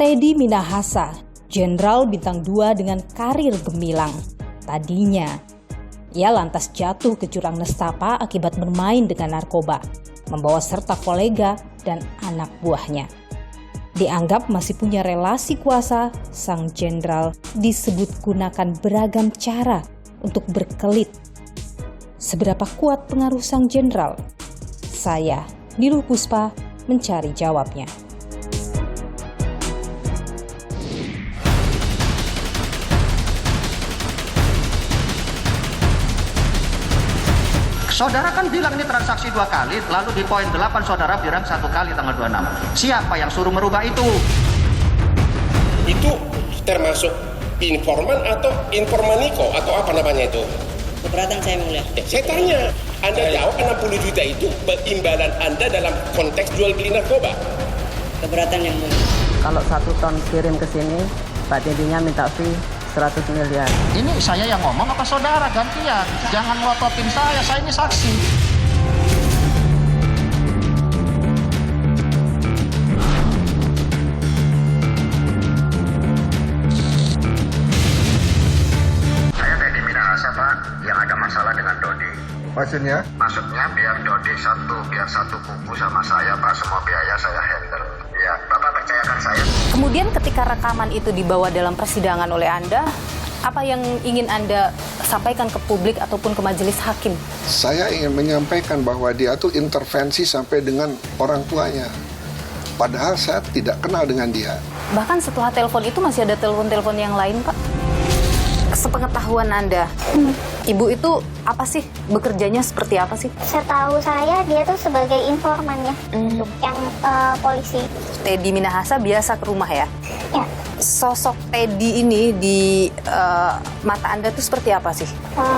Teddy Minahasa, Jenderal Bintang 2 dengan karir gemilang. Tadinya, ia lantas jatuh ke jurang nestapa akibat bermain dengan narkoba, membawa serta kolega dan anak buahnya. Dianggap masih punya relasi kuasa, sang jenderal disebut gunakan beragam cara untuk berkelit. Seberapa kuat pengaruh sang jenderal? Saya, Niluh Puspa, mencari jawabnya. Saudara kan bilang ini transaksi 2 kali, lalu di poin 8 saudara bilang 1 kali tanggal 26. Siapa yang suruh merubah itu? Itu termasuk informan atau informaniko atau apa namanya itu? Keberatan saya mulia. Saya tanya, Anda jawab 60 juta itu imbalan Anda dalam konteks jual beli narkoba? Keberatan yang mulia. Kalau 1 ton kirim ke sini, Pak Teddy-nya minta fee 100 miliar. Ini saya yang ngomong apa saudara gantian? Jangan ngototin saya ini saksi. Saya Teddy Minahasa, Pak, yang ada masalah dengan Dodi. Maksudnya? Maksudnya biar Dodi biar satu kubu sama saya, Pak, semua biaya saya handle. Ya, Bapak percayakan saya. Kemudian ketika rekaman itu dibawa dalam persidangan oleh Anda, apa yang ingin Anda sampaikan ke publik ataupun ke majelis hakim? Saya ingin menyampaikan bahwa dia tuh intervensi sampai dengan orang tuanya. Padahal saya tidak kenal dengan dia. Bahkan setelah telepon itu masih ada telepon-telepon yang lain, Pak? Sepengetahuan Anda, Ibu itu apa sih? Bekerjanya seperti apa sih? Setahu saya dia tuh sebagai informan ya, untuk yang polisi. Teddy Minahasa biasa ke rumah ya? Ya. Sosok Teddy ini di mata Anda tuh seperti apa sih?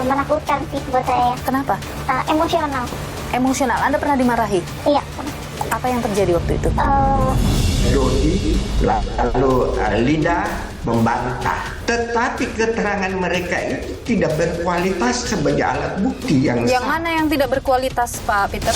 Menakutkan sih buat saya. Kenapa? Emosional. Emosional. Anda pernah dimarahi? Iya. Apa yang terjadi waktu itu? Dodi lalu Linda membantah, tetapi keterangan mereka itu tidak berkualitas sebagai alat bukti yang mana yang tidak berkualitas, Pak Peter?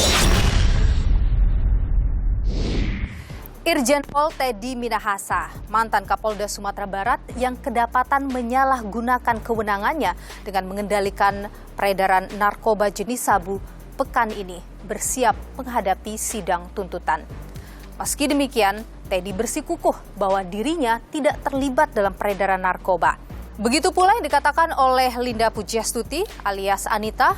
Irjen Pol Teddy Minahasa, mantan Kapolda Sumatera Barat yang kedapatan menyalahgunakan kewenangannya dengan mengendalikan peredaran narkoba jenis sabu, pekan ini bersiap menghadapi sidang tuntutan. Meski demikian, Teddy bersikukuh bahwa dirinya tidak terlibat dalam peredaran narkoba. Begitu pula yang dikatakan oleh Linda Pujastuti alias Anita,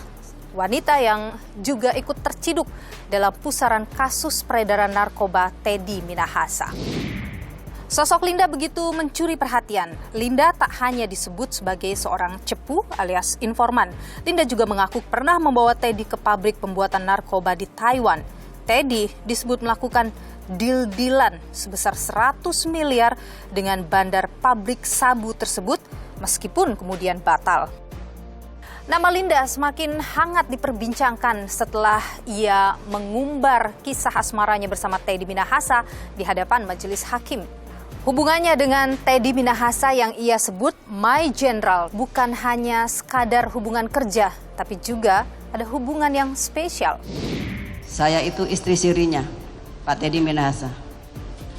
wanita yang juga ikut terciduk dalam pusaran kasus peredaran narkoba Teddy Minahasa. Sosok Linda begitu mencuri perhatian. Linda tak hanya disebut sebagai seorang cepu alias informan. Linda juga mengaku pernah membawa Teddy ke pabrik pembuatan narkoba di Taiwan. Teddy disebut melakukan deal-dealan sebesar 100 miliar dengan bandar pabrik sabu tersebut meskipun kemudian batal. Nama Linda semakin hangat diperbincangkan setelah ia mengumbar kisah asmaranya bersama Teddy Minahasa di hadapan majelis hakim. Hubungannya dengan Teddy Minahasa yang ia sebut My General bukan hanya sekadar hubungan kerja, tapi juga ada hubungan yang spesial. Saya itu istri sirinya, Pak Teddy Minahasa.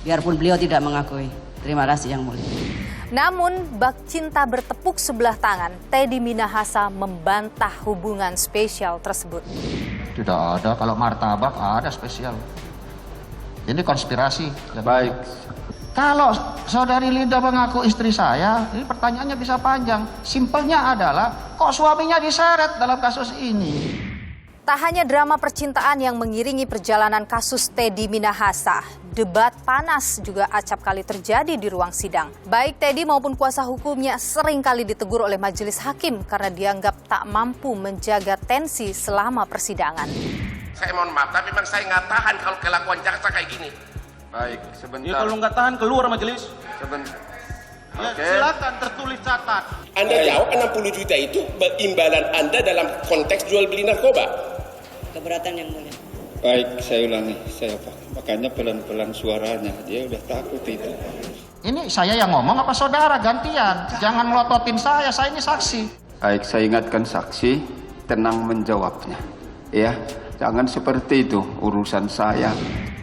Biarpun beliau tidak mengakui. Terima kasih yang mulia. Namun, bak cinta bertepuk sebelah tangan, Teddy Minahasa membantah hubungan spesial tersebut. Tidak ada, kalau martabak ada spesial. Ini konspirasi. Baik. Kalau saudari Linda mengaku istri saya, ini pertanyaannya bisa panjang. Simpelnya adalah, kok suaminya diseret dalam kasus ini? Tak hanya drama percintaan yang mengiringi perjalanan kasus Teddy Minahasa, debat panas juga acap kali terjadi di ruang sidang. Baik Teddy maupun kuasa hukumnya sering kali ditegur oleh majelis hakim karena dianggap tak mampu menjaga tensi selama persidangan. Saya mohon maaf, tapi memang saya nggak tahan kalau kelakuan jaksa kayak gini. Baik, sebentar. Ya kalau nggak tahan keluar majelis. Sebentar. Ya, silakan tertulis catat. Anda jawab 60 juta itu imbalan Anda dalam konteks jual beli narkoba? Keberatan yang mulia. Baik, saya ulangi. Makanya pelan-pelan suaranya. Dia udah takut itu. Ini saya yang ngomong apa saudara gantian? Jangan melototin saya ini saksi. Baik, saya ingatkan saksi, tenang menjawabnya. Ya, jangan seperti itu urusan saya.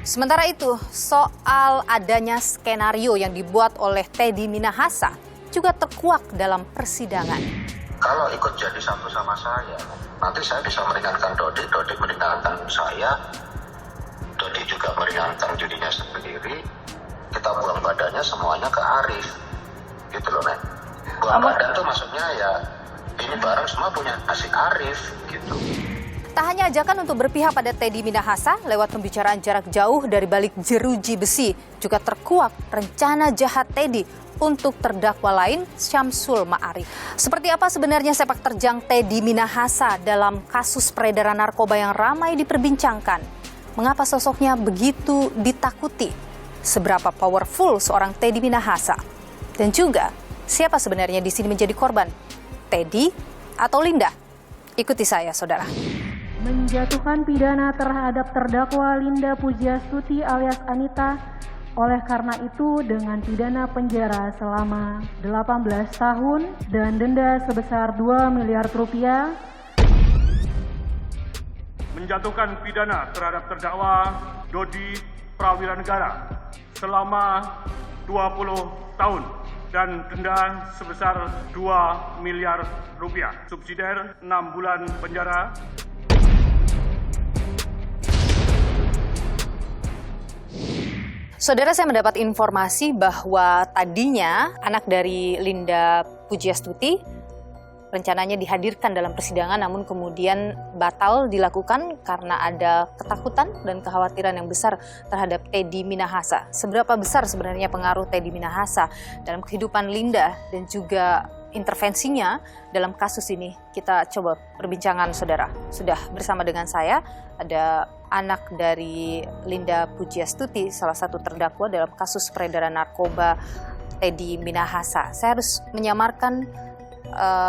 Sementara itu, soal adanya skenario yang dibuat oleh Teddy Minahasa juga terkuak dalam persidangan. Kalau ikut jadi satu sama saya, nanti saya bisa meringankan Dodi meringankan saya, Dodi juga meringankan dirinya sendiri, kita buang badannya semuanya ke Arif, gitu loh, Nek. Buang badan tuh maksudnya ya, ini barang semua punya si Arif, gitu. Tak hanya ajakan untuk berpihak pada Teddy Minahasa lewat pembicaraan jarak jauh dari balik jeruji besi, juga terkuak rencana jahat Teddy untuk terdakwa lain Syamsul Ma'arif. Seperti apa sebenarnya sepak terjang Teddy Minahasa dalam kasus peredaran narkoba yang ramai diperbincangkan? Mengapa sosoknya begitu ditakuti? Seberapa powerful seorang Teddy Minahasa? Dan juga siapa sebenarnya di sini menjadi korban? Teddy atau Linda? Ikuti saya, saudara. Menjatuhkan pidana terhadap terdakwa Linda Pujiastuti alias Anita, oleh karena itu dengan pidana penjara selama 18 tahun dan denda sebesar 2 miliar rupiah. Menjatuhkan pidana terhadap terdakwa Dodi Prawira Negara selama 20 tahun dan denda sebesar 2 miliar rupiah. Subsidiar 6 bulan penjara. Saudara, saya mendapat informasi bahwa tadinya anak dari Linda Pujiastuti rencananya dihadirkan dalam persidangan, namun kemudian batal dilakukan karena ada ketakutan dan kekhawatiran yang besar terhadap Teddy Minahasa. Seberapa besar sebenarnya pengaruh Teddy Minahasa dalam kehidupan Linda dan juga intervensinya dalam kasus ini? Kita coba perbincangan, saudara. Sudah bersama dengan saya ada anak dari Linda Pujiastuti, salah satu terdakwa dalam kasus peredaran narkoba Teddy Minahasa. Saya harus menyamarkan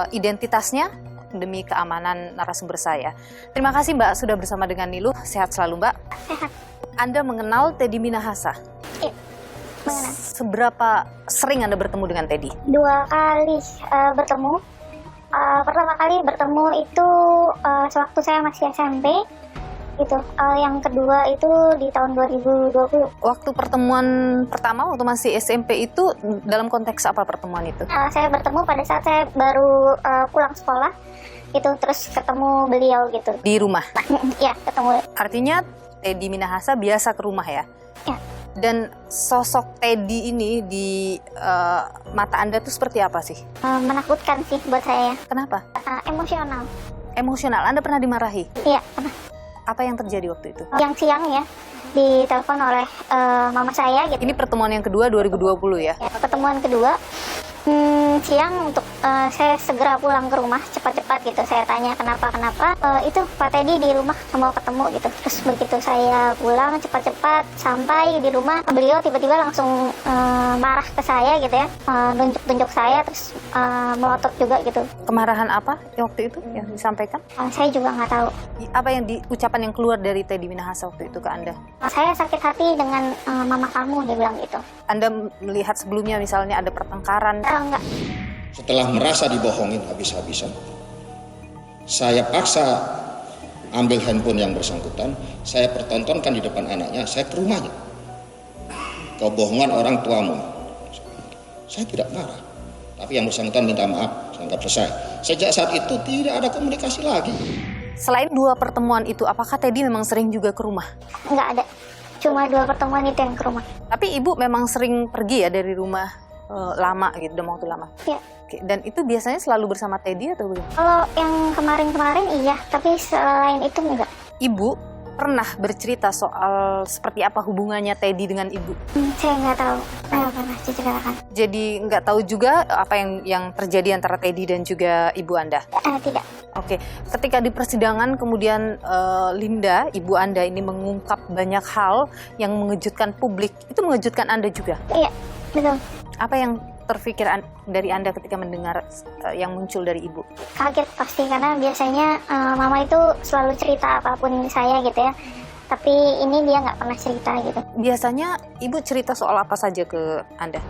identitasnya demi keamanan narasumber saya. Terima kasih Mbak sudah bersama dengan Nilu. Sehat selalu Mbak. Sehat. Anda mengenal Teddy Minahasa? Iya, mengenal. Seberapa sering Anda bertemu dengan Teddy? 2 kali bertemu. Pertama kali bertemu itu sewaktu saya masih SMP. Itu yang kedua itu di tahun 2020. Waktu pertemuan pertama waktu masih SMP itu dalam konteks apa pertemuan itu? Saya bertemu pada saat saya baru pulang sekolah itu, terus ketemu beliau gitu di rumah. Ya, ketemu. Artinya Teddy Minahasa biasa ke rumah ya? Ya. Dan sosok Teddy ini di mata Anda tuh seperti apa sih? Menakutkan sih buat saya. Kenapa? Emosional. Emosional. Anda pernah dimarahi? Iya, pernah. Apa yang terjadi waktu itu? Yang siang ya, ditelepon oleh mama saya gitu. Ini pertemuan yang kedua 2020 ya? Ya, pertemuan kedua siang untuk saya segera pulang ke rumah cepat-cepat gitu. Saya tanya kenapa itu Pak Teddy di rumah mau ketemu gitu. Terus begitu saya pulang cepat-cepat sampai di rumah, beliau tiba-tiba langsung marah ke saya gitu ya, tunjuk-tunjuk saya, terus melotot juga gitu. Kemarahan apa waktu itu yang disampaikan? Saya juga nggak tahu. Apa yang ucapan yang keluar dari Teddy Minahasa waktu itu ke Anda? Saya sakit hati dengan mama kamu, dia bilang gitu. Anda melihat sebelumnya misalnya ada pertengkaran? Enggak. Setelah merasa dibohongin habis-habisan, saya paksa ambil handphone yang bersangkutan, saya pertontonkan di depan anaknya, saya ke rumahnya. Kebohongan orang tuamu. Saya tidak marah, tapi yang bersangkutan minta maaf, saya anggap selesai. Sejak saat itu tidak ada komunikasi lagi. Selain 2 pertemuan itu, apakah Teddy memang sering juga ke rumah? Enggak ada, cuma 2 pertemuan itu yang ke rumah. Tapi ibu memang sering pergi ya dari rumah lama gitu, dalam waktu lama? Iya. Oke. Dan itu biasanya selalu bersama Teddy atau bagaimana? Kalau yang kemarin-kemarin iya, tapi selain itu enggak. Ibu pernah bercerita soal seperti apa hubungannya Teddy dengan ibu? Saya nggak tahu, saya pernah diceritakan. Jadi nggak tahu juga apa yang terjadi antara Teddy dan juga ibu Anda? Tidak. Oke, ketika di persidangan kemudian Linda, ibu Anda ini mengungkap banyak hal yang mengejutkan publik, itu mengejutkan Anda juga? Iya, betul. Apa yang terpikir dari Anda ketika mendengar yang muncul dari ibu? Kaget pasti, karena biasanya mama itu selalu cerita apapun saya gitu ya. Tapi ini dia nggak pernah cerita gitu. Biasanya ibu cerita soal apa saja ke Anda?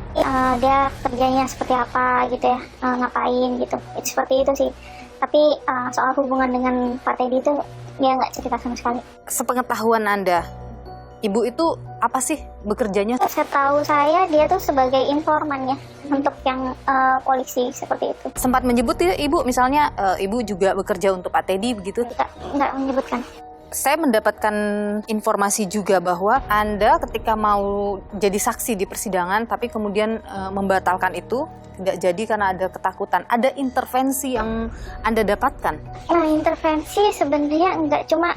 Dia kerjanya seperti apa gitu ya, ngapain gitu. Seperti itu sih. Tapi soal hubungan dengan Pak Teddy itu dia nggak cerita sama sekali. Sepengetahuan Anda, Ibu itu apa sih bekerjanya? Setahu saya dia tuh sebagai informan ya untuk yang polisi seperti itu. Sempat menyebut tidak Ibu, misalnya Ibu juga bekerja untuk Pak Teddy begitu? Nggak menyebutkan. Saya mendapatkan informasi juga bahwa Anda ketika mau jadi saksi di persidangan tapi kemudian membatalkan itu, tidak jadi karena ada ketakutan. Ada intervensi yang Anda dapatkan? Nah, intervensi sebenarnya enggak, cuma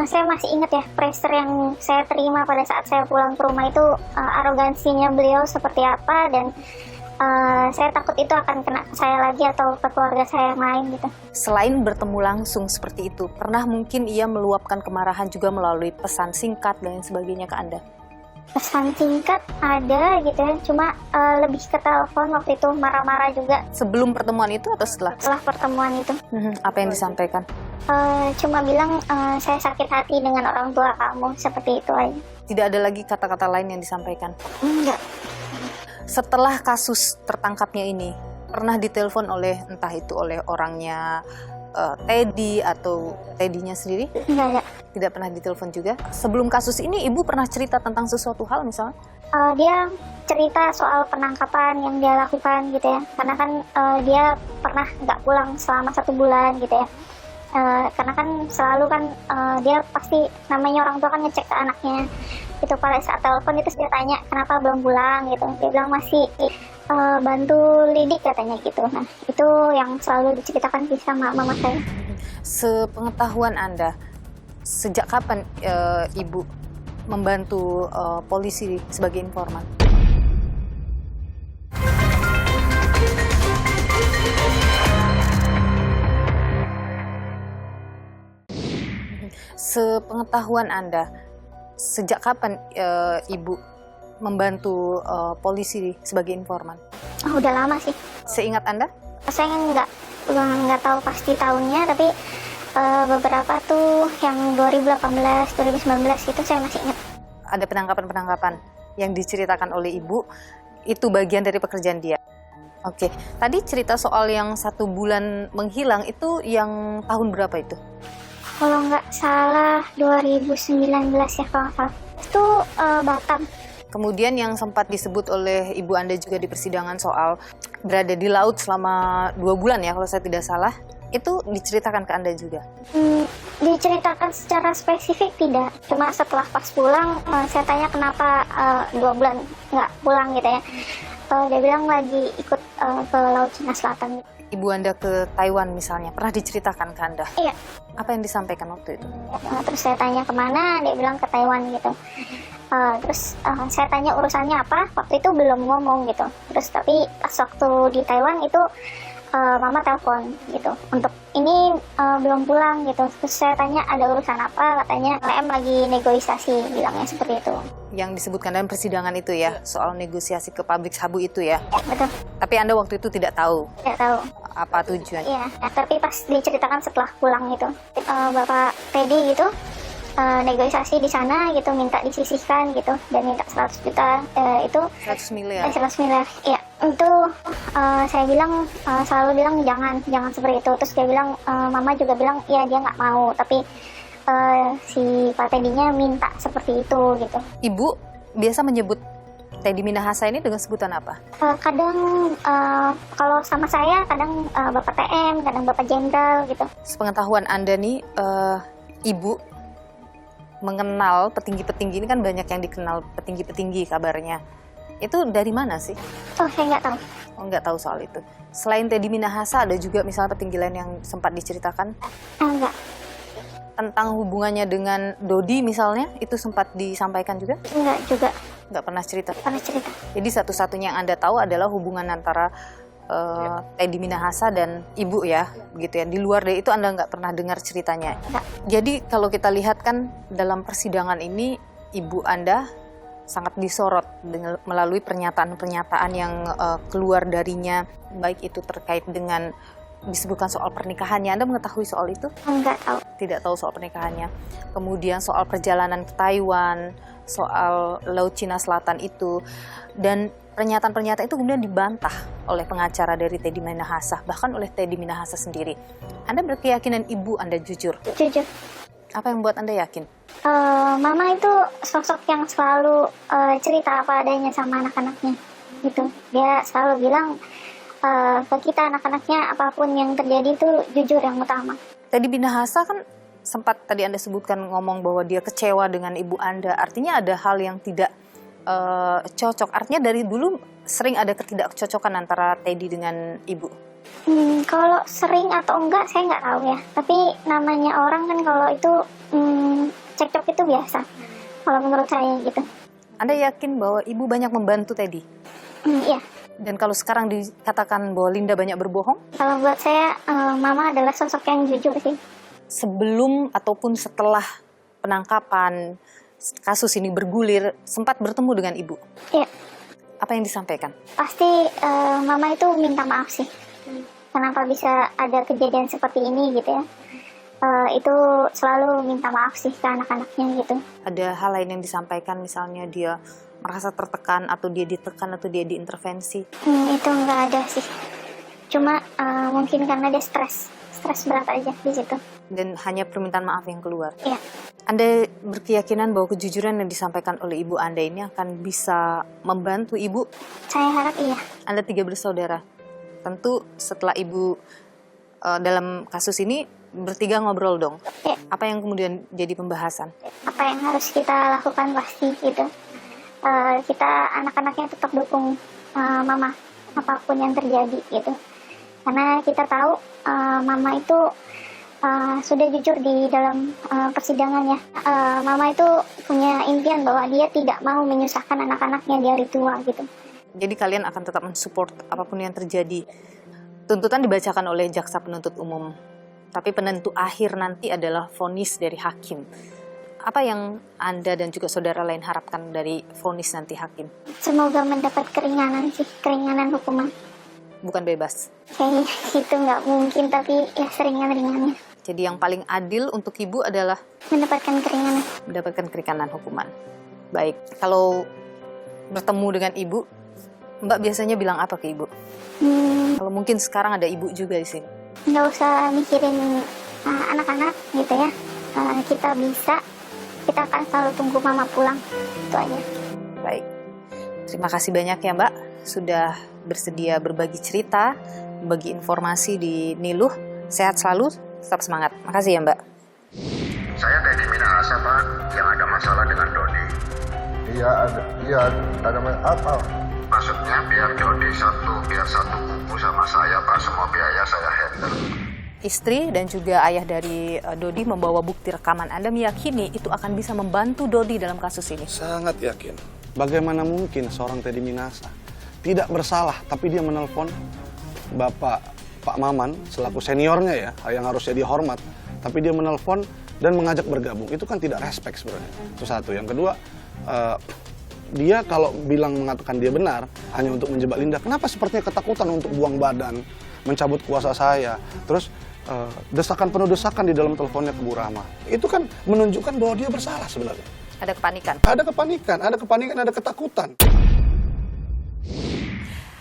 saya masih ingat ya pressure yang saya terima pada saat saya pulang ke rumah itu, arogansinya beliau seperti apa, dan saya takut itu akan kena ke saya lagi atau ke keluarga saya yang lain gitu. Selain bertemu langsung seperti itu, pernah mungkin ia meluapkan kemarahan juga melalui pesan singkat dan sebagainya ke Anda? Pesan singkat ada gitu ya, cuma lebih ke telepon waktu itu, marah-marah juga. Sebelum pertemuan itu atau setelah? Setelah pertemuan itu. Apa yang disampaikan? Cuma bilang saya sakit hati dengan orang tua kamu, seperti itu aja. Tidak ada lagi kata-kata lain yang disampaikan? Enggak. Setelah kasus tertangkapnya ini, pernah ditelepon oleh entah itu oleh orangnya Teddy atau Teddy-nya sendiri? Enggak. Tidak pernah ditelepon juga? Sebelum kasus ini, Ibu pernah cerita tentang sesuatu hal misalnya? Dia cerita soal penangkapan yang dia lakukan gitu ya. Karena kan dia pernah nggak pulang selama 1 bulan gitu ya. Karena kan selalu kan dia pasti, namanya orang tua kan ngecek ke anaknya. Itu pada saat telepon itu dia tanya kenapa belum pulang gitu. Dia bilang masih bantu lidik katanya gitu. Nah itu yang selalu diceritakan sama mama saya. Sepengetahuan Anda, sejak kapan Ibu membantu polisi sebagai informan? Sepengetahuan Anda, sejak kapan Ibu membantu polisi sebagai informan? Oh, udah lama sih. Seingat Anda? Saya nggak tahu pasti tahunnya, tapi beberapa tuh yang 2018, 2019 itu saya masih ingat. Ada penangkapan-penangkapan yang diceritakan oleh Ibu, itu bagian dari pekerjaan dia. Oke, tadi cerita soal yang 1 bulan menghilang, itu yang tahun berapa itu? Kalau nggak salah 2019 ya kalau nggak salah. Itu Batam. Kemudian yang sempat disebut oleh Ibu Anda juga di persidangan soal berada di laut selama 2 bulan ya kalau saya tidak salah, itu diceritakan ke Anda juga? Diceritakan secara spesifik tidak, cuma setelah pas pulang saya tanya kenapa 2 bulan nggak pulang gitu ya. Dia bilang lagi ikut ke Laut Cina Selatan. Ibu Anda ke Taiwan misalnya, pernah diceritakan ke Anda? Iya. Apa yang disampaikan waktu itu? Terus saya tanya kemana, dia bilang ke Taiwan gitu. Terus saya tanya urusannya apa, waktu itu belum ngomong gitu. Terus tapi pas waktu di Taiwan itu mama telepon gitu, untuk ini belum pulang gitu. Terus saya tanya ada urusan apa, katanya PM lagi negosiasi, bilangnya seperti itu. Yang disebutkan dalam persidangan itu ya, soal negosiasi ke pabrik sabu itu ya? Betul. Tapi Anda waktu itu tidak tahu? Tidak tahu. Apa tujuan? Iya, tapi pas diceritakan setelah pulang itu, Bapak Teddy gitu, negosiasi di sana gitu, minta disisihkan gitu, dan minta 100 juta itu 100 miliar. 100 miliar, iya. Itu saya bilang, selalu bilang jangan seperti itu. Terus dia bilang, mama juga bilang ya dia nggak mau, tapi si Pak Teddy-nya minta seperti itu gitu. Ibu biasa menyebut Teddy Minahasa ini dengan sebutan apa? Kadang kalau sama saya kadang Bapak TM, kadang Bapak Jenderal gitu. Sepengetahuan Anda nih, Ibu mengenal petinggi-petinggi ini kan banyak yang dikenal petinggi-petinggi kabarnya. Itu dari mana sih? Oh, saya nggak tahu. Oh, nggak tahu soal itu. Selain Teddy Minahasa, ada juga misalnya petinggi lain yang sempat diceritakan? Enggak. Tentang hubungannya dengan Dodi misalnya, itu sempat disampaikan juga? Enggak juga. Nggak pernah cerita? Pernah cerita. Jadi satu-satunya yang Anda tahu adalah hubungan antara Teddy Minahasa dan Ibu ya, begitu ya. Di luar dari itu Anda nggak pernah dengar ceritanya? Enggak. Jadi kalau kita lihat kan dalam persidangan ini, Ibu Anda sangat disorot dengan melalui pernyataan-pernyataan yang keluar darinya, baik itu terkait dengan disebutkan soal pernikahannya. Anda mengetahui soal itu? Enggak tahu. Tidak tahu soal pernikahannya. Kemudian soal perjalanan ke Taiwan, soal Laut Cina Selatan itu, dan pernyataan-pernyataan itu kemudian dibantah oleh pengacara dari Teddy Minahasa, bahkan oleh Teddy Minahasa sendiri. Anda berkeyakinan Ibu Anda jujur? Jujur. Apa yang membuat Anda yakin? Mama itu sosok yang selalu cerita apa adanya sama anak-anaknya gitu. Dia selalu bilang ke kita anak-anaknya apapun yang terjadi itu jujur yang utama. Teddy Minahasa kan sempat tadi Anda sebutkan ngomong bahwa dia kecewa dengan ibu Anda. Artinya ada hal yang tidak cocok. Artinya dari dulu sering ada ketidakcocokan antara Teddy dengan ibu. Kalau sering atau enggak saya nggak tahu ya. Tapi namanya orang kan kalau itu cekcok itu biasa. Kalau menurut saya gitu. Anda yakin bahwa ibu banyak membantu Teddy? Iya. Dan kalau sekarang dikatakan bahwa Linda banyak berbohong? Kalau buat saya Mama adalah sosok yang jujur sih. Sebelum ataupun setelah penangkapan kasus ini bergulir, sempat bertemu dengan ibu? Iya. Apa yang disampaikan? Pasti Mama itu minta maaf sih. Kenapa bisa ada kejadian seperti ini gitu ya. Itu selalu minta maaf sih ke anak-anaknya gitu. Ada hal lain yang disampaikan, misalnya dia merasa tertekan atau dia ditekan atau dia diintervensi? Itu nggak ada sih. Cuma mungkin karena dia stres berat aja di situ. Dan hanya permintaan maaf yang keluar? Iya. Anda berkeyakinan bahwa kejujuran yang disampaikan oleh ibu Anda ini akan bisa membantu ibu? Saya harap iya. Anda 3 bersaudara. Tentu setelah ibu dalam kasus ini bertiga ngobrol dong. Iya. Apa yang kemudian jadi pembahasan? Apa yang harus kita lakukan pasti gitu. Kita anak-anaknya tetap dukung Mama apapun yang terjadi gitu. Karena kita tahu Mama itu sudah jujur di dalam persidangannya. Mama itu punya impian bahwa dia tidak mau menyusahkan anak-anaknya di hari tua gitu. Jadi kalian akan tetap mensupport apapun yang terjadi. Tuntutan dibacakan oleh jaksa penuntut umum, tapi penentu akhir nanti adalah vonis dari hakim. Apa yang Anda dan juga saudara lain harapkan dari vonis nanti hakim? Semoga mendapat keringanan sih, keringanan hukuman. Bukan bebas? Kayaknya itu nggak mungkin, tapi ya seringan-ringannya. Jadi yang paling adil untuk ibu adalah? Mendapatkan keringanan. Mendapatkan keringanan hukuman. Baik, kalau bertemu dengan ibu, Mbak biasanya bilang apa ke ibu? Kalau mungkin sekarang ada ibu juga di sini. Nggak usah mikirin anak-anak gitu ya. Kita akan selalu tunggu Mama pulang. Itu aja. Baik. Terima kasih banyak ya Mbak. Sudah bersedia berbagi cerita, berbagi informasi di Niluh. Sehat selalu, tetap semangat. Makasih ya Mbak. Saya Teddy Minahasa, Pak, yang ada masalah dengan Dodi. Iya, ada apa? Maksudnya biar Dodi satu buku sama saya, Pak. Semua biaya saya handle. Istri dan juga ayah dari Dodi membawa bukti rekaman. Anda meyakini itu akan bisa membantu Dodi dalam kasus ini? Sangat yakin. Bagaimana mungkin seorang Teddy Minahasa tidak bersalah, tapi dia menelpon Pak Maman selaku seniornya ya, yang harusnya dihormat, tapi dia menelpon dan mengajak bergabung. Itu kan tidak respect sebenarnya. Itu satu. Yang kedua, dia kalau mengatakan dia benar hanya untuk menjebak Linda, kenapa sepertinya ketakutan untuk buang badan, mencabut kuasa saya, terus desakan penuh desakan di dalam teleponnya ke Bu Rahma. Itu kan menunjukkan bahwa dia bersalah sebenarnya. Ada kepanikan. Ada ketakutan.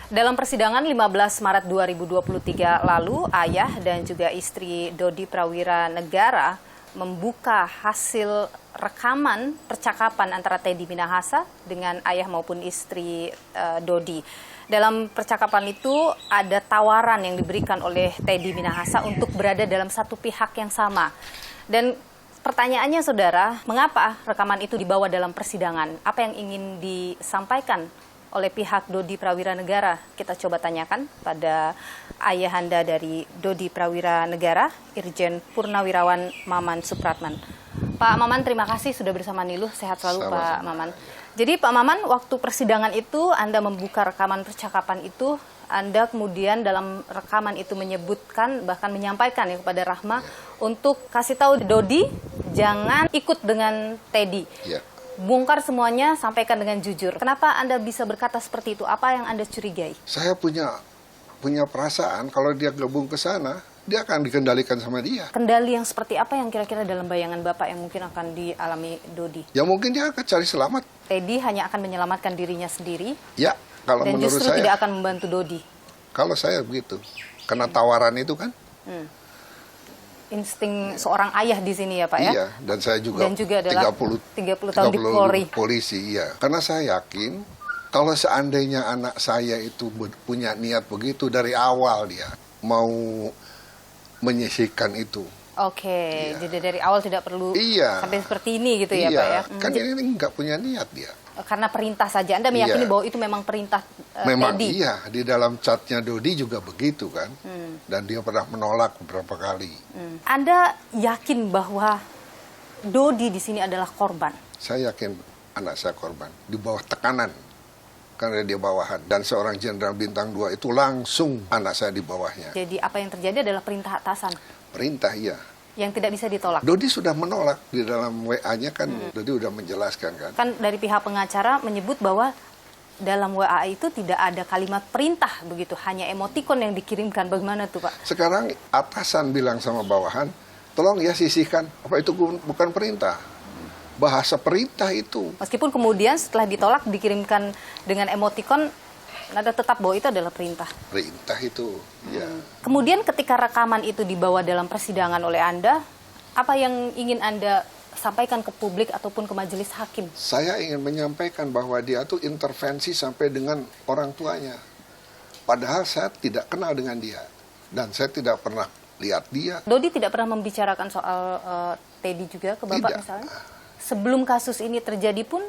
Dalam persidangan 15 Maret 2023 lalu, ayah dan juga istri Dodi Prawira Negara membuka hasil rekaman percakapan antara Teddy Minahasa dengan ayah maupun istri Dodi. Dalam percakapan itu ada tawaran yang diberikan oleh Teddy Minahasa untuk berada dalam satu pihak yang sama. Dan pertanyaannya saudara, mengapa rekaman itu dibawa dalam persidangan? Apa yang ingin disampaikan oleh pihak Dodi Prawira Negara? Kita coba tanyakan pada ayahanda dari Dodi Prawira Negara, Irjen Purnawirawan Maman Supratman. Pak Maman, terima kasih sudah bersama Niluh. Sehat selalu Pak Maman. Jadi Pak Maman, waktu persidangan itu Anda membuka rekaman percakapan itu, Anda kemudian dalam rekaman itu menyebutkan, bahkan menyampaikan ya kepada Rahma untuk kasih tahu Dodi jangan ikut dengan Teddy. Ya. Bongkar semuanya, sampaikan dengan jujur. Kenapa Anda bisa berkata seperti itu? Apa yang Anda curigai? Saya punya perasaan kalau dia gabung ke sana, dia akan dikendalikan sama dia. Kendali yang seperti apa yang kira-kira dalam bayangan Bapak yang mungkin akan dialami Dodi? Ya mungkin dia akan cari selamat. Teddy hanya akan menyelamatkan dirinya sendiri. Ya, kalau dan menurut justru saya tidak akan membantu Dodi. Kalau saya begitu, karena tawaran itu kan. insting seorang ayah di sini ya Pak ya? Iya, dan saya juga, adalah 30 tahun di Polri. Polisi, iya. Karena saya yakin kalau seandainya anak saya itu punya niat begitu dari awal dia mau menyisihkan itu. Oke, jadi dari awal tidak perlu sampai seperti ini gitu ya Pak ya? Kan ini nggak punya niat dia. Karena perintah saja, Anda meyakini bahwa itu memang perintah memang Teddy? Iya, di dalam chatnya Dodi juga begitu kan. Dan dia pernah menolak beberapa kali. Anda yakin bahwa Dodi di sini adalah korban? Saya yakin anak saya korban, di bawah tekanan. Karena dia bawahan. Dan seorang jenderal bintang 2 itu langsung anak saya di bawahnya. Jadi apa yang terjadi adalah perintah atasan? Perintah, iya. Yang tidak bisa ditolak? Dodi sudah menolak. Di dalam WA-nya kan Dodi sudah menjelaskan kan. Kan dari pihak pengacara menyebut bahwa dalam WA itu tidak ada kalimat perintah begitu. Hanya emotikon yang dikirimkan. Bagaimana tuh Pak? Sekarang atasan bilang sama bawahan, tolong ya sisihkan. Apa itu bukan perintah? Bahasa perintah itu. Meskipun kemudian setelah ditolak dikirimkan dengan emotikon, Anda tetap bahwa itu adalah perintah. Perintah itu, ya. Kemudian ketika rekaman itu dibawa dalam persidangan oleh Anda, apa yang ingin Anda sampaikan ke publik ataupun ke majelis hakim? Saya ingin menyampaikan bahwa dia tuh intervensi sampai dengan orang tuanya. Padahal saya tidak kenal dengan dia. Dan saya tidak pernah lihat dia. Dodi tidak pernah membicarakan soal Teddy juga ke Bapak misalnya? Sebelum kasus ini terjadi pun,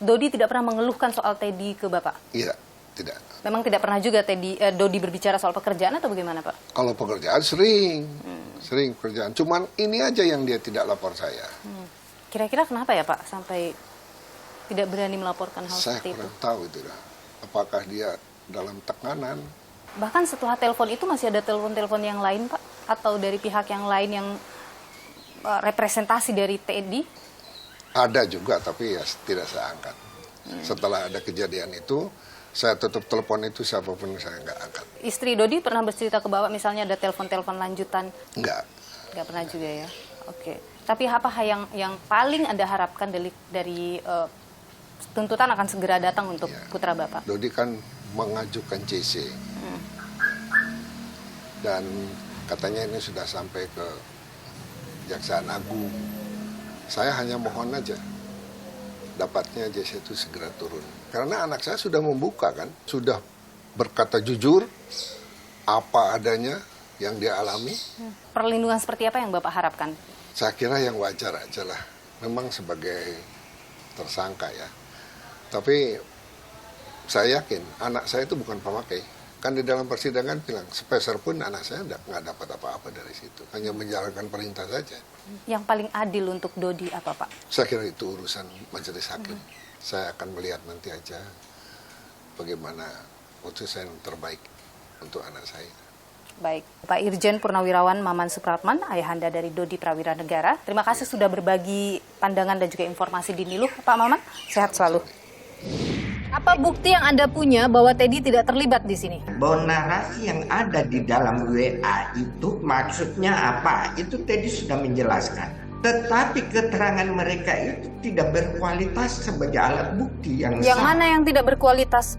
Dodi tidak pernah mengeluhkan soal Teddy ke Bapak? Iya, tidak. Memang tidak pernah juga Dodi berbicara soal pekerjaan atau bagaimana Pak? Kalau pekerjaan sering pekerjaan. Cuman ini aja yang dia tidak lapor saya. Kira-kira kenapa ya Pak sampai tidak berani melaporkan hal seperti itu? Saya kurang tahu itu. Apakah dia dalam tekanan? Bahkan setelah telepon itu masih ada telepon-telepon yang lain Pak? Atau dari pihak yang lain yang representasi dari Teddy? Ada juga, tapi ya tidak saya angkat. Setelah ada kejadian itu, saya tutup telepon itu, siapapun saya nggak angkat. Istri Dodi pernah bercerita ke Bapak misalnya ada telepon-telepon lanjutan? Enggak. Nggak pernah juga ya? Oke. Tapi apa yang paling Anda harapkan dari tuntutan akan segera datang untuk putra Bapak? Dodi kan mengajukan CC. Dan katanya ini sudah sampai ke Kejaksaan Agung. Saya hanya mohon aja dapatnya JC itu segera turun. Karena anak saya sudah membuka kan, sudah berkata jujur apa adanya yang dia alami. Perlindungan seperti apa yang Bapak harapkan? Saya kira yang wajar aja lah. Memang sebagai tersangka ya. Tapi saya yakin anak saya itu bukan pemakai. Kan di dalam persidangan bilang, sepeser pun anak saya nggak dapat apa-apa dari situ. Hanya menjalankan perintah saja. Yang paling adil untuk Dodi apa Pak? Saya kira itu urusan majelis hakim. Saya akan melihat nanti aja bagaimana putusan terbaik untuk anak saya. Baik, Pak Irjen Purnawirawan Maman Supratman, ayahanda dari Dodi Prawira Negara. Terima kasih sudah berbagi pandangan dan juga informasi di Niluh, Pak Maman. Sehat selalu. Apa bukti yang Anda punya bahwa Teddy tidak terlibat di sini? Bahwa narasi yang ada di dalam WA itu maksudnya apa? Itu Teddy sudah menjelaskan. Tetapi keterangan mereka itu tidak berkualitas sebagai alat bukti yang sah. Yang mana yang tidak berkualitas?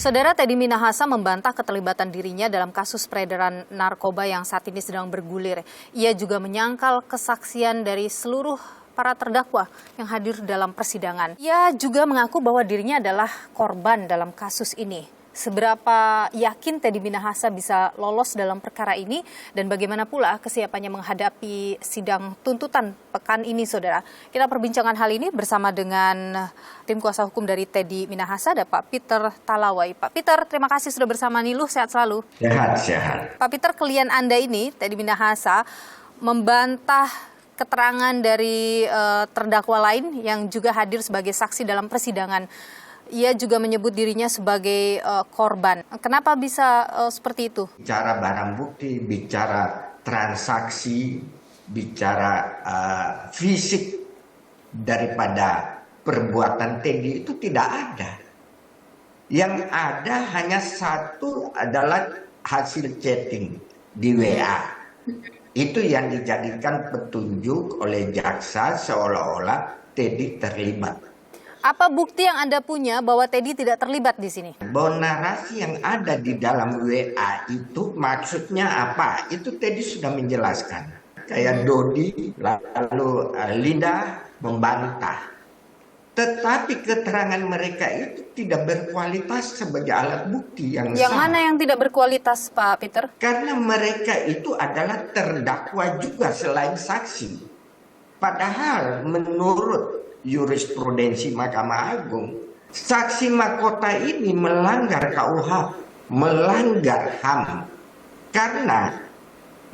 Saudara, Teddy Minahasa membantah keterlibatan dirinya dalam kasus peredaran narkoba yang saat ini sedang bergulir. Ia juga menyangkal kesaksian dari seluruh para terdakwa yang hadir dalam persidangan. Ia juga mengaku bahwa dirinya adalah korban dalam kasus ini. Seberapa yakin Teddy Minahasa bisa lolos dalam perkara ini dan bagaimana pula kesiapannya menghadapi sidang tuntutan pekan ini, saudara. Kita perbincangan hal ini bersama dengan tim kuasa hukum dari Teddy Minahasa, ada Pak Peter Talawai. Pak Peter, terima kasih sudah bersama Niluh, sehat selalu. Sehat. Pak Peter, klien Anda ini, Teddy Minahasa, membantah keterangan dari terdakwa lain yang juga hadir sebagai saksi dalam persidangan. Ia juga menyebut dirinya sebagai korban. Kenapa bisa seperti itu? Bicara barang bukti, bicara transaksi, bicara fisik daripada perbuatan Teddy itu tidak ada. Yang ada hanya satu adalah hasil chatting di WA. Itu yang dijadikan petunjuk oleh jaksa seolah-olah Teddy terlibat. Apa bukti yang Anda punya bahwa Teddy tidak terlibat di sini? Bahwa narasi yang ada di dalam WA itu maksudnya apa? Itu Teddy sudah menjelaskan. Kayak Dodi, lalu Linda membantah. Tetapi keterangan mereka itu tidak berkualitas sebagai alat bukti yang Yang sah. mana yang tidak berkualitas, Pak Peter? Karena mereka itu adalah terdakwa juga selain saksi. Padahal menurut jurisprudensi Mahkamah Agung, saksi mahkota ini melanggar KUH, melanggar HAM. Karena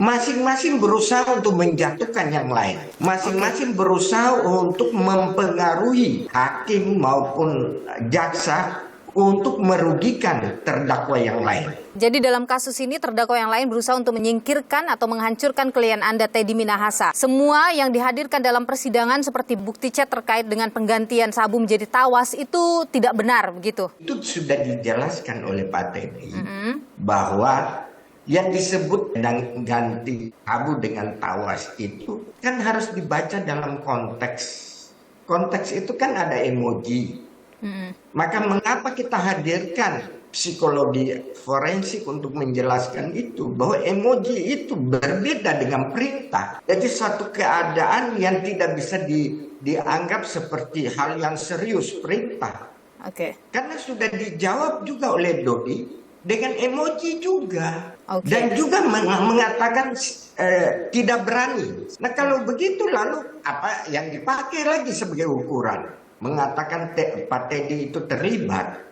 masing-masing berusaha untuk menjatuhkan yang lain. Masing-masing berusaha untuk mempengaruhi hakim maupun jaksa untuk merugikan terdakwa yang lain. Jadi dalam kasus ini terdakwa yang lain berusaha untuk menyingkirkan atau menghancurkan klien Anda, Teddy Minahasa. Semua yang dihadirkan dalam persidangan seperti bukti chat terkait dengan penggantian Sabu menjadi Tawas itu tidak benar, begitu? Itu sudah dijelaskan oleh Pak Teddy bahwa yang disebut dan ganti Sabu dengan Tawas itu kan harus dibaca dalam konteks. Konteks itu kan ada emoji. Maka mengapa kita hadirkan psikologi forensik untuk menjelaskan itu, bahwa emoji itu berbeda dengan perintah. Jadi satu keadaan yang tidak bisa dianggap seperti hal yang serius, perintah. Karena sudah dijawab juga oleh Dodi dengan emoji juga. Dan juga mengatakan tidak berani. Nah kalau begitu lalu apa yang dipakai lagi sebagai ukuran? Mengatakan Pak Teddy itu terlibat.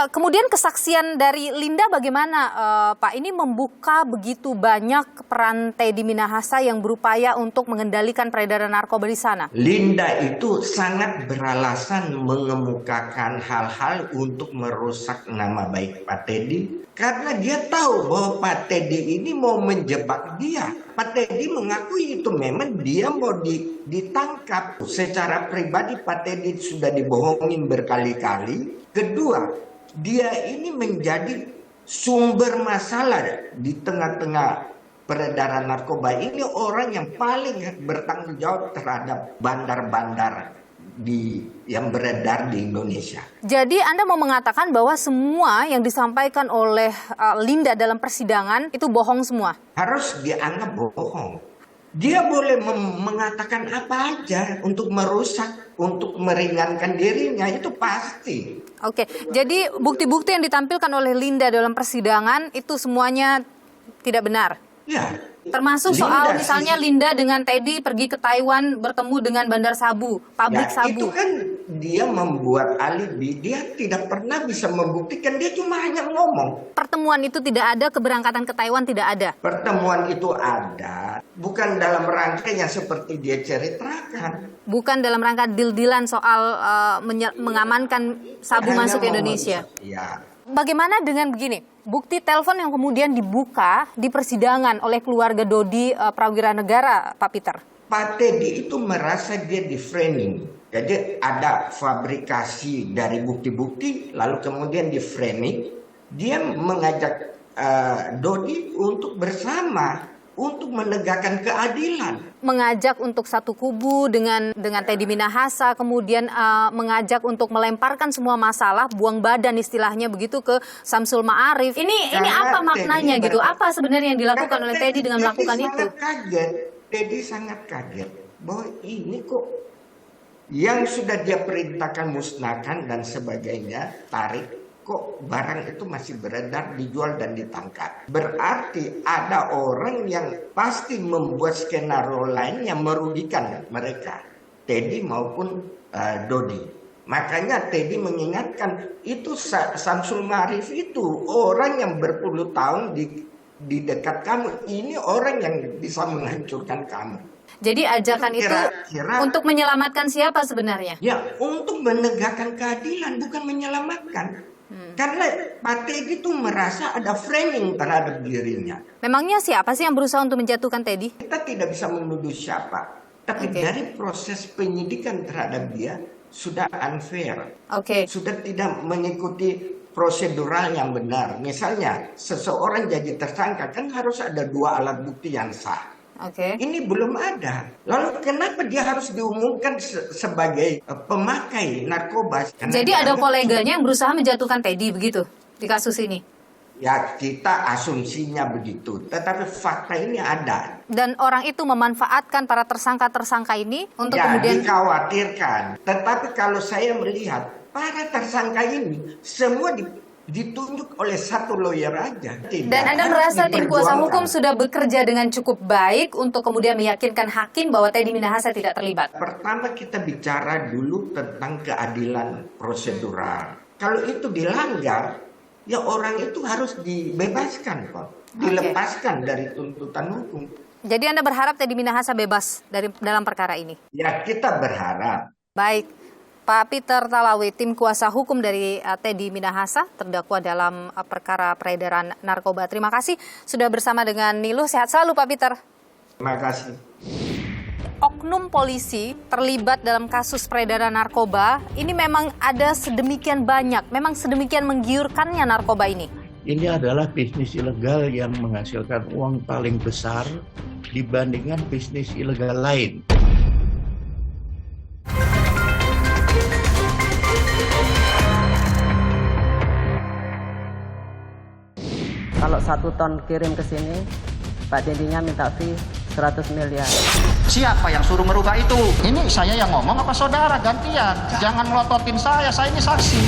Kemudian kesaksian dari Linda bagaimana, Pak? Ini membuka begitu banyak peran Teddy Minahasa yang berupaya untuk mengendalikan peredaran narkoba di sana. Linda itu sangat beralasan mengemukakan hal-hal untuk merusak nama baik Pak Teddy. Karena dia tahu bahwa Pak Teddy ini mau menjebak dia. Pak Teddy mengakui itu memang dia mau ditangkap. Secara pribadi Pak Teddy sudah dibohongin berkali-kali. Kedua, dia ini menjadi sumber masalah di tengah-tengah peredaran narkoba. Ini orang yang paling bertanggung jawab terhadap bandar-bandar yang beredar di Indonesia. Jadi Anda mau mengatakan bahwa semua yang disampaikan oleh Linda dalam persidangan itu bohong semua? Harus dianggap bohong. Dia boleh mengatakan apa aja untuk merusak, untuk meringankan dirinya, itu pasti. Jadi bukti-bukti yang ditampilkan oleh Linda dalam persidangan itu semuanya tidak benar? Ya. Termasuk soal misalnya Linda dengan Teddy pergi ke Taiwan bertemu dengan Bandar Sabu, pabrik Sabu. Itu kan dia membuat alibi, dia tidak pernah bisa membuktikan, dia cuma hanya ngomong. Pertemuan itu tidak ada, keberangkatan ke Taiwan tidak ada? Pertemuan itu ada, bukan dalam rangka yang seperti dia ceritakan. Bukan dalam rangka deal-dealan soal mengamankan Sabu masuk ke Indonesia? Ya. Bagaimana dengan begini, bukti telepon yang kemudian dibuka di persidangan oleh keluarga Dodi Prawira Negara, Pak Peter? Pak Teddy itu merasa dia di framing. Jadi ada fabrikasi dari bukti-bukti, lalu kemudian di framing. Dia mengajak Dodi untuk bersama, untuk menegakkan keadilan. Mengajak untuk satu kubu dengan Teddy Minahasa, kemudian mengajak untuk melemparkan semua masalah, buang badan istilahnya begitu ke Samsul Ma'arif. Ini apa maknanya gitu? Apa sebenarnya yang dilakukan oleh Teddy dengan melakukan itu? Teddy sangat kaget bahwa ini kok yang sudah dia perintahkan musnahkan dan sebagainya, tarik, kok barang itu masih beredar, dijual dan ditangkap. Berarti ada orang yang pasti membuat skenario lain yang merugikan mereka, Teddy maupun Dodi. Makanya Teddy mengingatkan, itu Samsul Ma'arif itu orang yang berpuluh tahun di dekat kamu. Ini orang yang bisa menghancurkan kamu. Jadi ajakan itu untuk menyelamatkan siapa sebenarnya? Ya, untuk menegakkan keadilan, bukan menyelamatkan. Karena Pak Teddy itu merasa ada framing terhadap dirinya. Memangnya siapa sih yang berusaha untuk menjatuhkan Teddy? Kita tidak bisa menuduh siapa. Tapi dari proses penyidikan terhadap dia sudah unfair. Sudah tidak mengikuti prosedural yang benar. Misalnya seseorang jadi tersangka kan harus ada 2 alat bukti yang sah. Oke. Ini belum ada. Lalu kenapa dia harus diumumkan sebagai pemakai narkoba? Jadi ada koleganya yang berusaha menjatuhkan Teddy begitu di kasus ini? Ya, kita asumsinya begitu. Tetapi fakta ini ada. Dan orang itu memanfaatkan para tersangka-tersangka ini untuk ya, kemudian... dikhawatirkan. Tetapi kalau saya melihat, para tersangka ini semua ditunjuk oleh satu lawyer aja. Dan Anda merasa tim kuasa hukum sudah bekerja dengan cukup baik untuk kemudian meyakinkan hakim bahwa Teddy Minahasa tidak terlibat? Pertama kita bicara dulu tentang keadilan prosedural. Kalau itu dilanggar, ya orang itu harus dibebaskan kok. Dilepaskan dari tuntutan hukum. Jadi Anda berharap Teddy Minahasa bebas dalam perkara ini? Ya, kita berharap. Baik. Pak Peter Talawi, tim kuasa hukum dari Teddy Minahasa, terdakwa dalam perkara peredaran narkoba. Terima kasih sudah bersama dengan Niluh. Sehat selalu Pak Peter. Terima kasih. Oknum polisi terlibat dalam kasus peredaran narkoba, ini memang ada sedemikian banyak, memang sedemikian menggiurkannya narkoba ini. Ini adalah bisnis ilegal yang menghasilkan uang paling besar dibandingkan bisnis ilegal lain. Kalau 1 ton kirim ke sini, Pak Teddy-nya minta fee 100 miliar. Siapa yang suruh merubah itu? Ini saya yang ngomong apa saudara gantian? Jangan melototin saya ini saksi.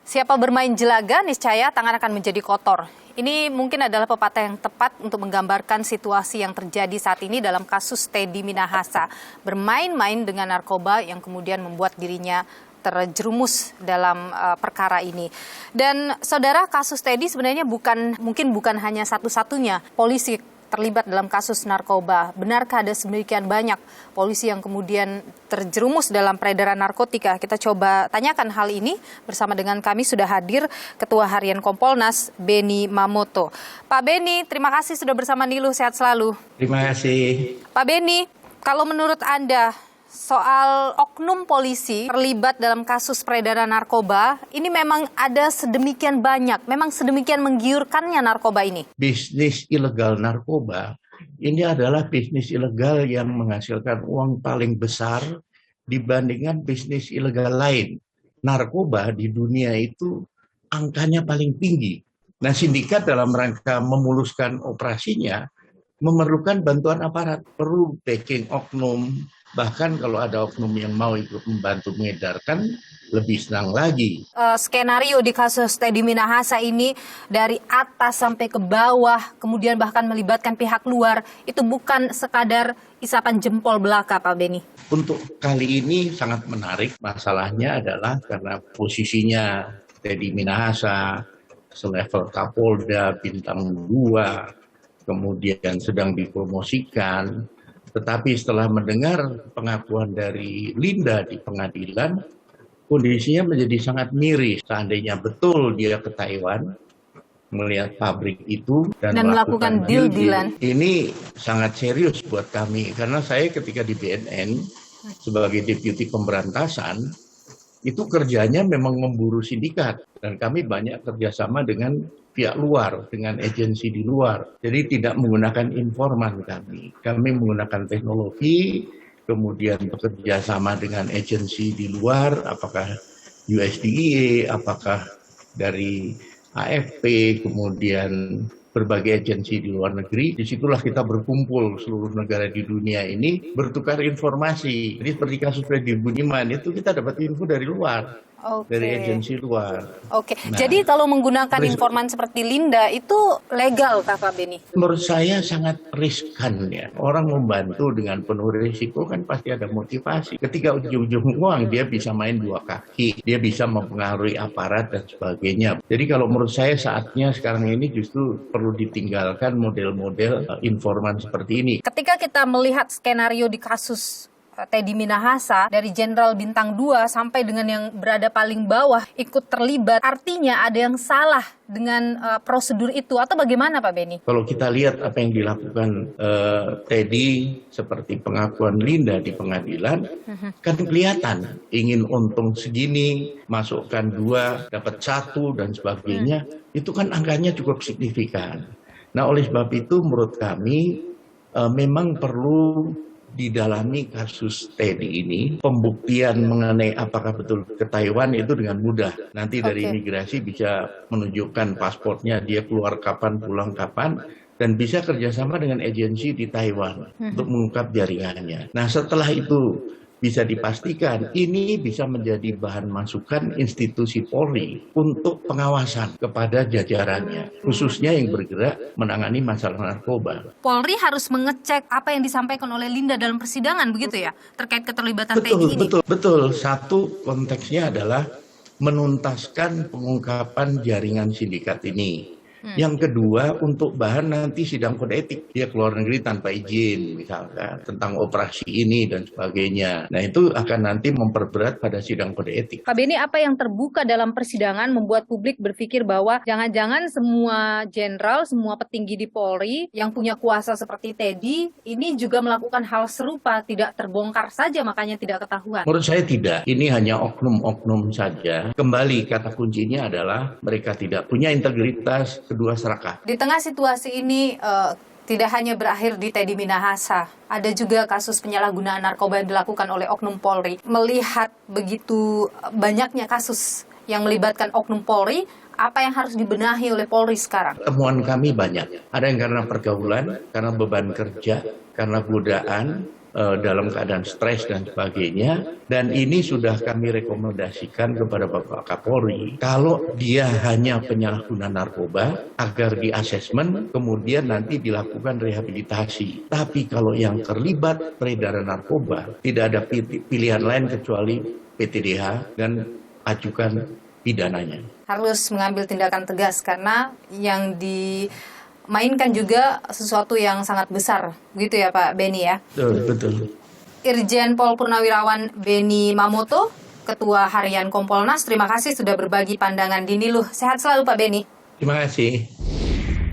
Siapa bermain jelaga, niscaya tangan akan menjadi kotor. Ini mungkin adalah pepatah yang tepat untuk menggambarkan situasi yang terjadi saat ini dalam kasus Teddy Minahasa. Bermain-main dengan narkoba yang kemudian membuat dirinya terjerumus dalam perkara ini. Dan saudara, kasus Teddy sebenarnya mungkin bukan hanya satu-satunya polisi terlibat dalam kasus narkoba. Benarkah ada sedemikian banyak polisi yang kemudian terjerumus dalam peredaran narkotika? Kita coba tanyakan hal ini bersama dengan kami sudah hadir Ketua Harian Kompolnas, Beni Mamoto. Pak Beni, terima kasih sudah bersama Niluh, sehat selalu. Terima kasih. Pak Beni, kalau menurut Anda, soal oknum polisi terlibat dalam kasus peredaran narkoba, ini memang ada sedemikian banyak, memang sedemikian menggiurkannya narkoba ini? Bisnis ilegal narkoba ini adalah bisnis ilegal yang menghasilkan uang paling besar dibandingkan bisnis ilegal lain. Narkoba di dunia itu angkanya paling tinggi. Nah, sindikat dalam rangka memuluskan operasinya memerlukan bantuan aparat, perlu backing oknum. Bahkan kalau ada oknum yang mau ikut membantu mengedarkan, lebih senang lagi. Skenario di kasus Teddy Minahasa ini dari atas sampai ke bawah, kemudian bahkan melibatkan pihak luar, itu bukan sekadar isapan jempol belaka, Pak Beni. Untuk kali ini sangat menarik, masalahnya adalah karena posisinya Teddy Minahasa, selevel Kapolda, bintang 2, kemudian sedang dipromosikan. Tetapi setelah mendengar pengakuan dari Linda di pengadilan, kondisinya menjadi sangat miris. Seandainya betul dia ke Taiwan, melihat pabrik itu dan melakukan deal-dealan. Ini sangat serius buat kami, karena saya ketika di BNN sebagai Deputi Pemberantasan, itu kerjanya memang memburu sindikat. Dan kami banyak kerjasama dengan pihak luar, dengan agensi di luar. Jadi tidak menggunakan informan kami. Kami menggunakan teknologi, kemudian bekerja sama dengan agensi di luar, apakah USDA, apakah dari AFP, kemudian berbagai agensi di luar negeri. Disitulah kita berkumpul seluruh negara di dunia ini bertukar informasi. Jadi seperti kasus Freddy Budiman itu kita dapat info dari luar. Dari agensi luar. Nah, jadi kalau menggunakan informan seperti Linda itu legal, Pak Beni? Menurut saya sangat riskan ya. Orang membantu dengan penuh risiko kan pasti ada motivasi. Ketika ujung-ujung uang dia bisa main dua kaki, dia bisa mempengaruhi aparat dan sebagainya. Jadi kalau menurut saya saatnya sekarang ini justru perlu ditinggalkan model-model informan seperti ini. Ketika kita melihat skenario di kasus Teddy Minahasa dari Jenderal Bintang 2 sampai dengan yang berada paling bawah ikut terlibat, artinya ada yang salah dengan prosedur itu atau bagaimana Pak Beni? Kalau kita lihat apa yang dilakukan Teddy seperti pengakuan Linda di pengadilan, kan kelihatan ingin untung segini, masukkan 2, dapat 1 dan sebagainya, itu kan angkanya cukup signifikan. Nah oleh sebab itu menurut kami memang perlu didalami kasus Teddy ini, pembuktian mengenai apakah betul ke Taiwan itu dengan mudah. Nanti dari imigrasi bisa menunjukkan pasportnya, dia keluar kapan, pulang kapan, dan bisa kerjasama dengan agensi di Taiwan untuk mengungkap jaringannya. Nah setelah itu bisa dipastikan, ini bisa menjadi bahan masukan institusi Polri untuk pengawasan kepada jajarannya, khususnya yang bergerak menangani masalah narkoba. Polri harus mengecek apa yang disampaikan oleh Linda dalam persidangan, begitu ya, terkait keterlibatan Teddy ini? Betul. Satu, konteksnya adalah menuntaskan pengungkapan jaringan sindikat ini. Yang kedua, untuk bahan nanti sidang kode etik. Dia keluar negeri tanpa izin, misalkan, tentang operasi ini dan sebagainya. Nah, itu akan nanti memperberat pada sidang kode etik. Pak Beni, apa yang terbuka dalam persidangan membuat publik berpikir bahwa jangan-jangan semua jenderal, semua petinggi di Polri yang punya kuasa seperti Teddy, ini juga melakukan hal serupa, tidak terbongkar saja, makanya tidak ketahuan? Menurut saya tidak. Ini hanya oknum-oknum saja. Kembali, kata kuncinya adalah mereka tidak punya integritas, kedua serakah. Di tengah situasi ini tidak hanya berakhir di Teddy Minahasa, ada juga kasus penyalahgunaan narkoba yang dilakukan oleh oknum Polri. Melihat begitu banyaknya kasus yang melibatkan oknum Polri, apa yang harus dibenahi oleh Polri sekarang? Temuan kami banyak. Ada yang karena pergaulan, karena beban kerja, karena godaan, dalam keadaan stres dan sebagainya, dan ini sudah kami rekomendasikan kepada Bapak Kapolri kalau dia hanya penyalahguna narkoba agar di asesmen kemudian nanti dilakukan rehabilitasi. Tapi kalau yang terlibat peredaran narkoba tidak ada pilihan lain kecuali PTDH dan ajukan pidananya. Harus mengambil tindakan tegas karena yang mainkan juga sesuatu yang sangat besar, begitu ya Pak Beni ya? Betul. Irjen Pol Purnawirawan Beni Mamoto, Ketua Harian Kompolnas, terima kasih sudah berbagi pandangan di Niluh. Sehat selalu Pak Beni. Terima kasih.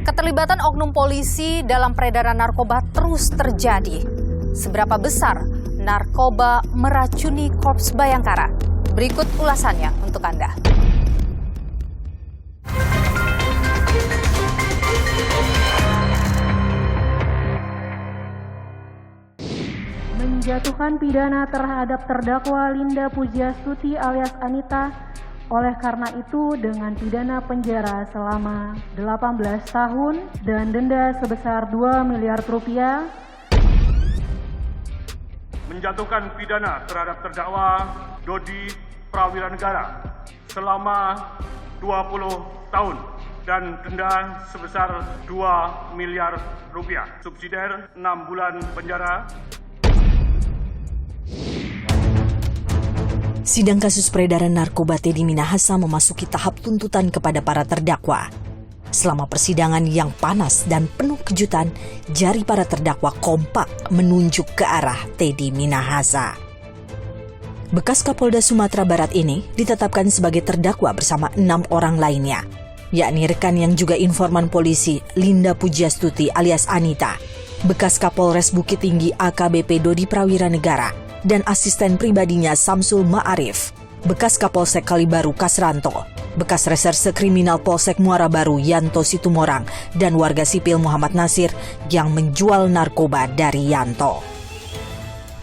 Keterlibatan oknum polisi dalam peredaran narkoba terus terjadi. Seberapa besar narkoba meracuni Korps Bayangkara? Berikut ulasannya untuk Anda. Menjatuhkan pidana terhadap terdakwa Linda Pujiastuti alias Anita, oleh karena itu dengan pidana penjara selama 18 tahun dan denda sebesar 2 miliar rupiah. Menjatuhkan pidana terhadap terdakwa Dodi Prawiranegara selama 20 tahun dan denda sebesar 2 miliar rupiah. Subsidiar 6 bulan penjara. Sidang kasus peredaran narkoba Teddy Minahasa memasuki tahap tuntutan kepada para terdakwa. Selama persidangan yang panas dan penuh kejutan, jari para terdakwa kompak menunjuk ke arah Teddy Minahasa. Bekas Kapolda Sumatera Barat ini ditetapkan sebagai terdakwa bersama 6 orang lainnya, yakni rekan yang juga informan polisi Linda Pujiastuti alias Anita, bekas Kapolres Bukit Tinggi AKBP Dodi Prawiranegara, dan asisten pribadinya Samsul Ma'arif, bekas Kapolsek Kalibaru Kasranto, bekas Reserse Kriminal Polsek Muara Baru Yanto Situmorang, dan warga sipil Muhammad Nasir yang menjual narkoba dari Yanto.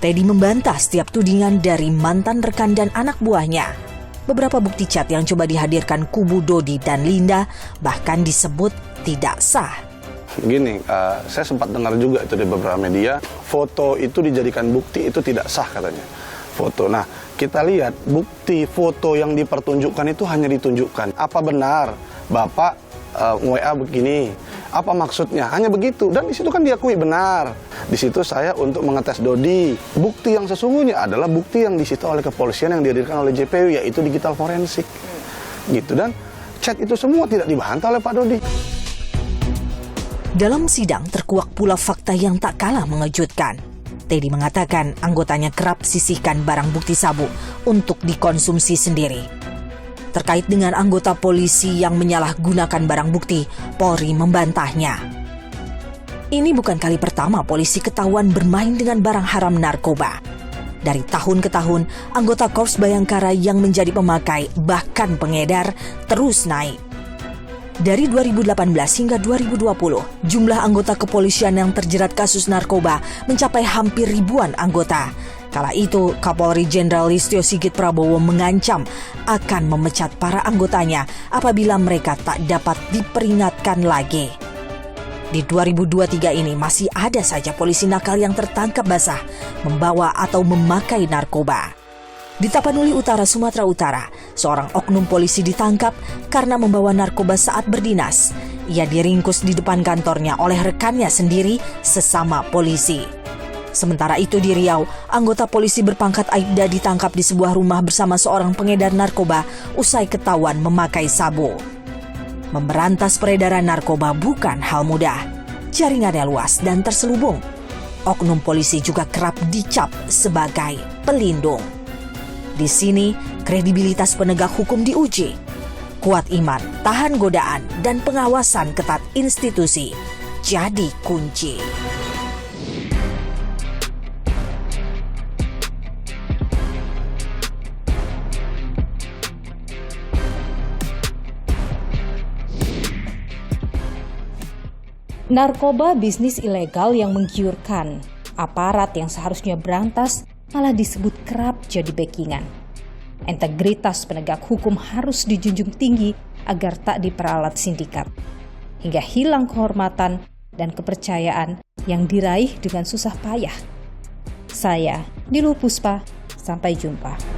Teddy membantah setiap tudingan dari mantan rekan dan anak buahnya. Beberapa bukti chat yang coba dihadirkan kubu Dodi dan Linda bahkan disebut tidak sah. Gini, saya sempat dengar juga itu di beberapa media, foto itu dijadikan bukti itu tidak sah katanya. Foto. Nah, kita lihat bukti foto yang dipertunjukkan itu hanya ditunjukkan. Apa benar Bapak WA begini? Apa maksudnya? Hanya begitu. Dan di situ kan diakui benar. Di situ saya untuk mengetes Dodi. Bukti yang sesungguhnya adalah bukti yang disita oleh kepolisian yang dihadirkan oleh JPU, yaitu digital forensik. Gitu. Dan chat itu semua tidak dibantah oleh Pak Dodi. Dalam sidang terkuak pula fakta yang tak kalah mengejutkan. Teddy mengatakan anggotanya kerap sisihkan barang bukti sabu untuk dikonsumsi sendiri. Terkait dengan anggota polisi yang menyalahgunakan barang bukti, Polri membantahnya. Ini bukan kali pertama polisi ketahuan bermain dengan barang haram narkoba. Dari tahun ke tahun, anggota Korps Bayangkara yang menjadi pemakai bahkan pengedar terus naik. Dari 2018 hingga 2020, jumlah anggota kepolisian yang terjerat kasus narkoba mencapai hampir ribuan anggota. Kala itu, Kapolri Jenderal Listio Sigit Prabowo mengancam akan memecat para anggotanya apabila mereka tak dapat diperingatkan lagi. Di 2023 ini masih ada saja polisi nakal yang tertangkap basah membawa atau memakai narkoba. Di Tapanuli Utara, Sumatera Utara, seorang oknum polisi ditangkap karena membawa narkoba saat berdinas. Ia diringkus di depan kantornya oleh rekannya sendiri sesama polisi. Sementara itu di Riau, anggota polisi berpangkat Aibda ditangkap di sebuah rumah bersama seorang pengedar narkoba usai ketahuan memakai sabu. Memberantas peredaran narkoba bukan hal mudah. Jaringannya luas dan terselubung. Oknum polisi juga kerap dicap sebagai pelindung. Di sini, kredibilitas penegak hukum diuji. Kuat iman, tahan godaan, dan pengawasan ketat institusi jadi kunci. Narkoba bisnis ilegal yang menggiurkan. Aparat yang seharusnya berantas malah disebut kerap jadi backingan. Integritas penegak hukum harus dijunjung tinggi agar tak diperalat sindikat. Hingga hilang kehormatan dan kepercayaan yang diraih dengan susah payah. Saya, Niluh Puspa, sampai jumpa.